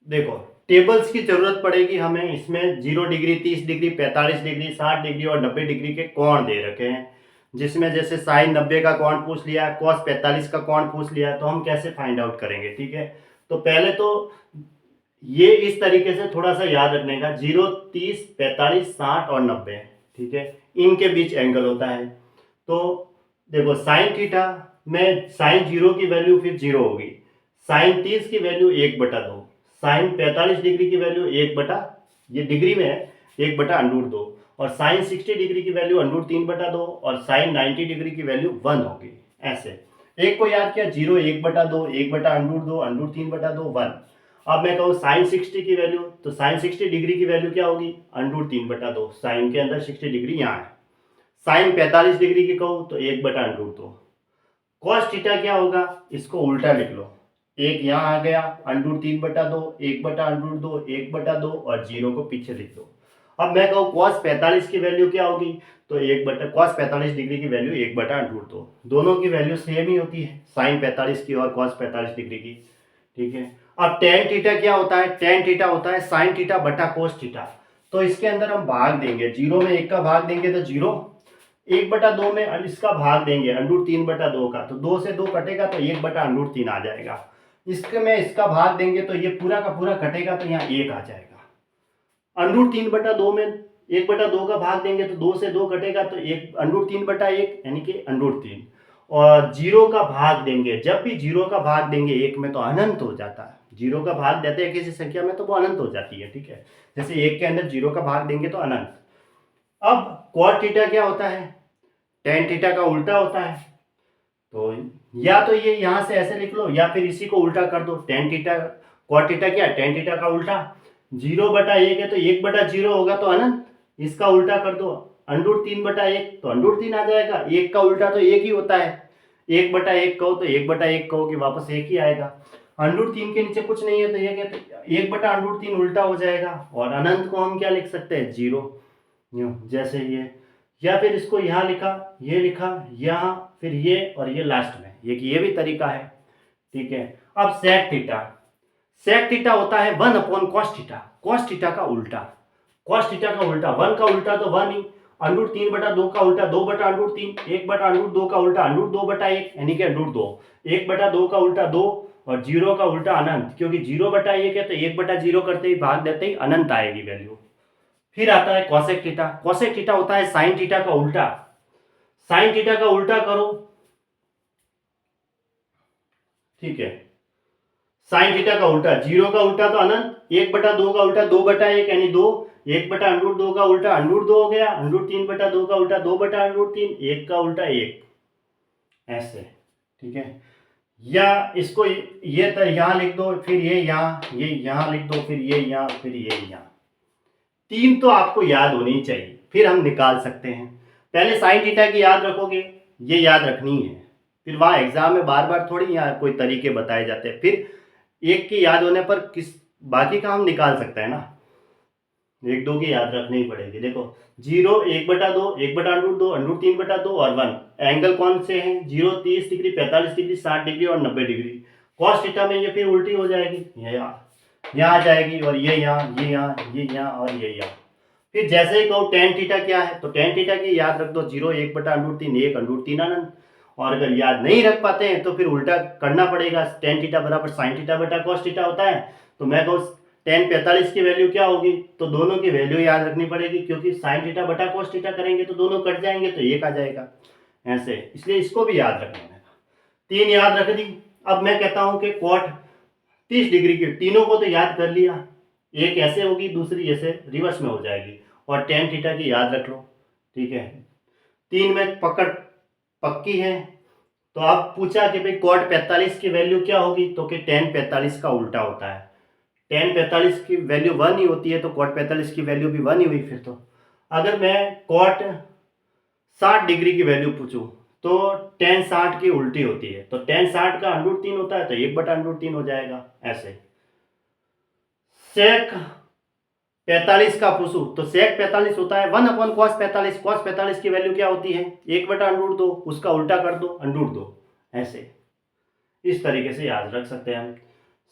देखो, टेबल्स की जरूरत पड़ेगी हमें। इसमें 0 डिग्री, 30 डिग्री, 45 डिग्री, 60 डिग्री और 90 डिग्री के कोण दे रखे हैं, जिसमें जैसे साइन 90 का कोण पूछ लिया, कॉस 45 का कोण पूछ लिया, तो हम कैसे फाइंड आउट करेंगे? ठीक है, तो पहले तो ये इस तरीके से थोड़ा सा याद रखने का, 0, 30, 45, 60 और 90। ठीक है, इनके बीच एंगल होता है। तो देखो, साइन थीटा में साइन 0 की वैल्यू फिर 0 होगी, साइन 30 की वैल्यू 1/2, साइन 45 डिग्री की वैल्यू 1 ये डिग्री में है, 1/√2, और साइन 60 डिग्री की वैल्यू √3/2, और साइन 90 डिग्री की वैल्यू 1 होगी। ऐसे एक को याद किया, 0, 1/2, 1/√2, √3/2, 1। अब मैं कहूँ साइन 60 की वैल्यू, तो साइन 60 डिग्री की वैल्यू क्या होगी? √3/2, साइन के अंदर 60 डिग्री यहाँ है। साइन 45 डिग्री की कहूँ तो 1/√2। कॉस थीटा क्या होगा? इसको उल्टा लिख लो, एक यहाँ आ गया, √3/2, 1/√2, 1/2 और 0 को पीछे लिख दो। अब मैं कहूँ कॉस 45 की वैल्यू क्या होगी? तो कॉस 45 डिग्री की वैल्यू 1/√2। दोनों की वैल्यू सेम ही होती है, साइन 45 की और कॉस 45 डिग्री की। ठीक है, अब टेन थीटा क्या होता है? टेन थीटा होता है साइन थीटा बटा कोस थीटा। तो इसके अंदर हम भाग देंगे, 0 में 1 का भाग देंगे तो 0, 1/2 में इसका भाग देंगे √3/2 का, तो 2 से 2 कटेगा तो 1/√3 आ जाएगा। इसके में इसका भाग देंगे तो ये पूरा का पूरा कटेगा तो यहाँ 1 आ जाएगा। √3/2 में 1/2 का भाग देंगे तो 2 से 2 कटेगा तो 1 √3/1 यानी कि √3। और 0 का भाग देंगे, जब भी 0 का भाग देंगे 1 में तो अनंत हो जाता है। 0 का भाग देते हैं किसी संख्या में तो वो अनंत हो जाती है। ठीक है, जैसे 1 के अंदर 0 का भाग देंगे तो अनंत। अब कॉट थीटा क्या होता है? टेन थीटा का उल्टा होता है। तो या तो ये यहां से ऐसे लिख लो, या फिर इसी को उल्टा कर दो। टेन थीटा, कॉट थीटा क्या? टेन थीटा का उल्टा। 0/1 है तो 1/0 होगा तो अनंत, इसका उल्टा कर दो, √3/1 तो √3 आ जाएगा। 1 का उल्टा तो 1 ही होता है, 1/1 कहो तो 1/1 कहोगे वापस 1 ही आएगा। √3 के नीचे कुछ नहीं है तो ये कहते 1/√3 उल्टा हो जाएगा। और अनंत को हम क्या लिख सकते हैं? 0। यूं जैसे ये, या फिर इसको यहाँ लिखा, ये लिखा यहाँ, फिर ये और ये लास्ट में, ये भी तरीका है। ठीक है, अब सेक थीटा, सेक थीटा होता है 1/cos थीटा, cos थीटा का उल्टा। cos थीटा का उल्टा, 1 का उल्टा तो 1 ही, √3/2 का उल्टा 2/√3, 1/√2 का उल्टा √2/1 यानी कि √2, 1/2 का उल्टा 2 और 0 का उल्टा अनंत, क्योंकि 0/1 है तो 1/0 करते ही भाग देते ही अनंत आएगी वैल्यू। फिर आता है कॉसेक थीटा, कॉसेक थीटा होता है साइन थीटा का उल्टा। साइन थीटा का उल्टा करो, ठीक है, साइन थीटा का उल्टा, 0 का उल्टा तो अनंत, 1/2 का उल्टा 2/1 यानी 2, 1/√2 का उल्टा √2 हो गया, √3/2 का उल्टा 2/√3, 1 का उल्टा 1, ऐसे। ठीक है, या इसको ये यहां लिख दो, फिर ये यहां लिख दो, फिर ये यहां, फिर ये यहां। तीन तो आपको याद होनी चाहिए, फिर हम निकाल सकते हैं। पहले साइन थीटा की याद रखोगे, ये याद रखनी है, फिर वहां एग्जाम में बार बार थोड़ी यहाँ कोई तरीके बताए जाते हैं। फिर एक की याद होने पर किस बाकी का हम निकाल सकते हैं ना, एक दो की याद रखनी ही पड़ेगी। देखो 0, 1/2, 1/√2, √3/2 और 1। एंगल कौन से हैं? 0, 30 डिग्री, 45 डिग्री, 60 डिग्री और 90 डिग्री। कॉस थीटा में ये फिर उल्टी हो जाएगी, ये यहाँ आ जाएगी, और ये यहाँ, ये यहाँ, ये यहाँ और ये यहाँ। फिर जैसे ही कहो टेन थीटा क्या है, तो टेन थीटा की याद रख दो, 0, 1/√3, 1 √3 अनंत। और अगर याद नहीं रख पाते हैं तो फिर उल्टा करना पड़ेगा, टेन थीटा बराबर साइन थीटा बटा कॉस थीटा होता है। तो मैं कहूँ टेन 45 की वैल्यू क्या होगी? तो दोनों की वैल्यू याद रखनी पड़ेगी, क्योंकि साइन थीटा बटा कॉस थीटा करेंगे तो दोनों कट जाएंगे तो एक आ जाएगा, ऐसे। इसलिए इसको भी याद रखना है। तीन याद रख दी। अब मैं कहता हूं कि कॉट 30 डिग्री की, तीनों को तो याद कर लिया, एक ऐसे होगी दूसरी ऐसे रिवर्स में हो जाएगी। और टेन थीटा की याद रख लो। ठीक है, तीन में पकड़ पक्की है। तो आप पूछा कि भाई कॉट 45 की वैल्यू क्या होगी, तो कि टेन 45 का उल्टा होता है। टेन 45 की वैल्यू 1 ही होती है तो कॉट 45 की वैल्यू भी 1 ही हुई। फिर तो अगर मैं कॉट 60 डिग्री की वैल्यू पूछूं तो टेन 60 की उल्टी होती है, तो टेन 60 का √3 होता है तो 1/√3 हो जाएगा, ऐसे। सेक 45 का पूछूं तो सेक 45 होता है 1/cos 45। cos 45 की वैल्यू क्या होती है? 1/√2, उसका उल्टा कर दो √2, ऐसे। इस तरीके से याद रख सकते हैं हम।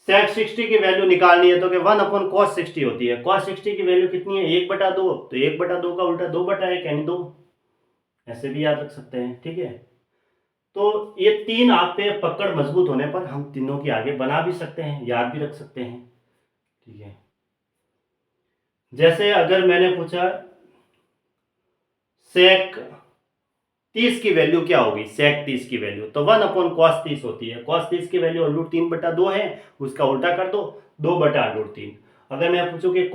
सेक 60 की वैल्यू निकालनी है तो कि 1 अपॉन cos 60 होती है। cos 60 की वैल्यू कितनी है 1/2, तो 1/2 का उल्टा 2/1 यानी 2, ऐसे भी याद रख सकते हैं। ठीक है, तो ये 3 आप पे पकड़ मजबूत होने पर हम तीनों की आगे बना भी सकते हैं, याद भी रख सकते हैं। ठीक है, जैसे अगर मैंने पूछा सेक 30 की वैल्यू क्या होगी, सेक 30 की वैल्यू, तो 1/cos 30 होती है। cos 30 की वैल्यू √3/2 है, उसका उल्टा कर दो 2/√3। अगर मैं पूछूं कि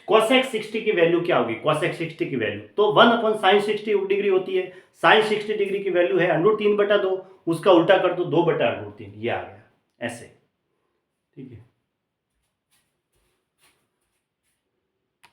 cosec 60 की वैल्यू क्या होगी, cosec 60 की वैल्यू तो 1/sin 60 डिग्री होती है। sin 60 डिग्री की वैल्यू है √3/2, उसका उल्टा कर दो 2/√3, ये आ गया ऐसे। ठीक है,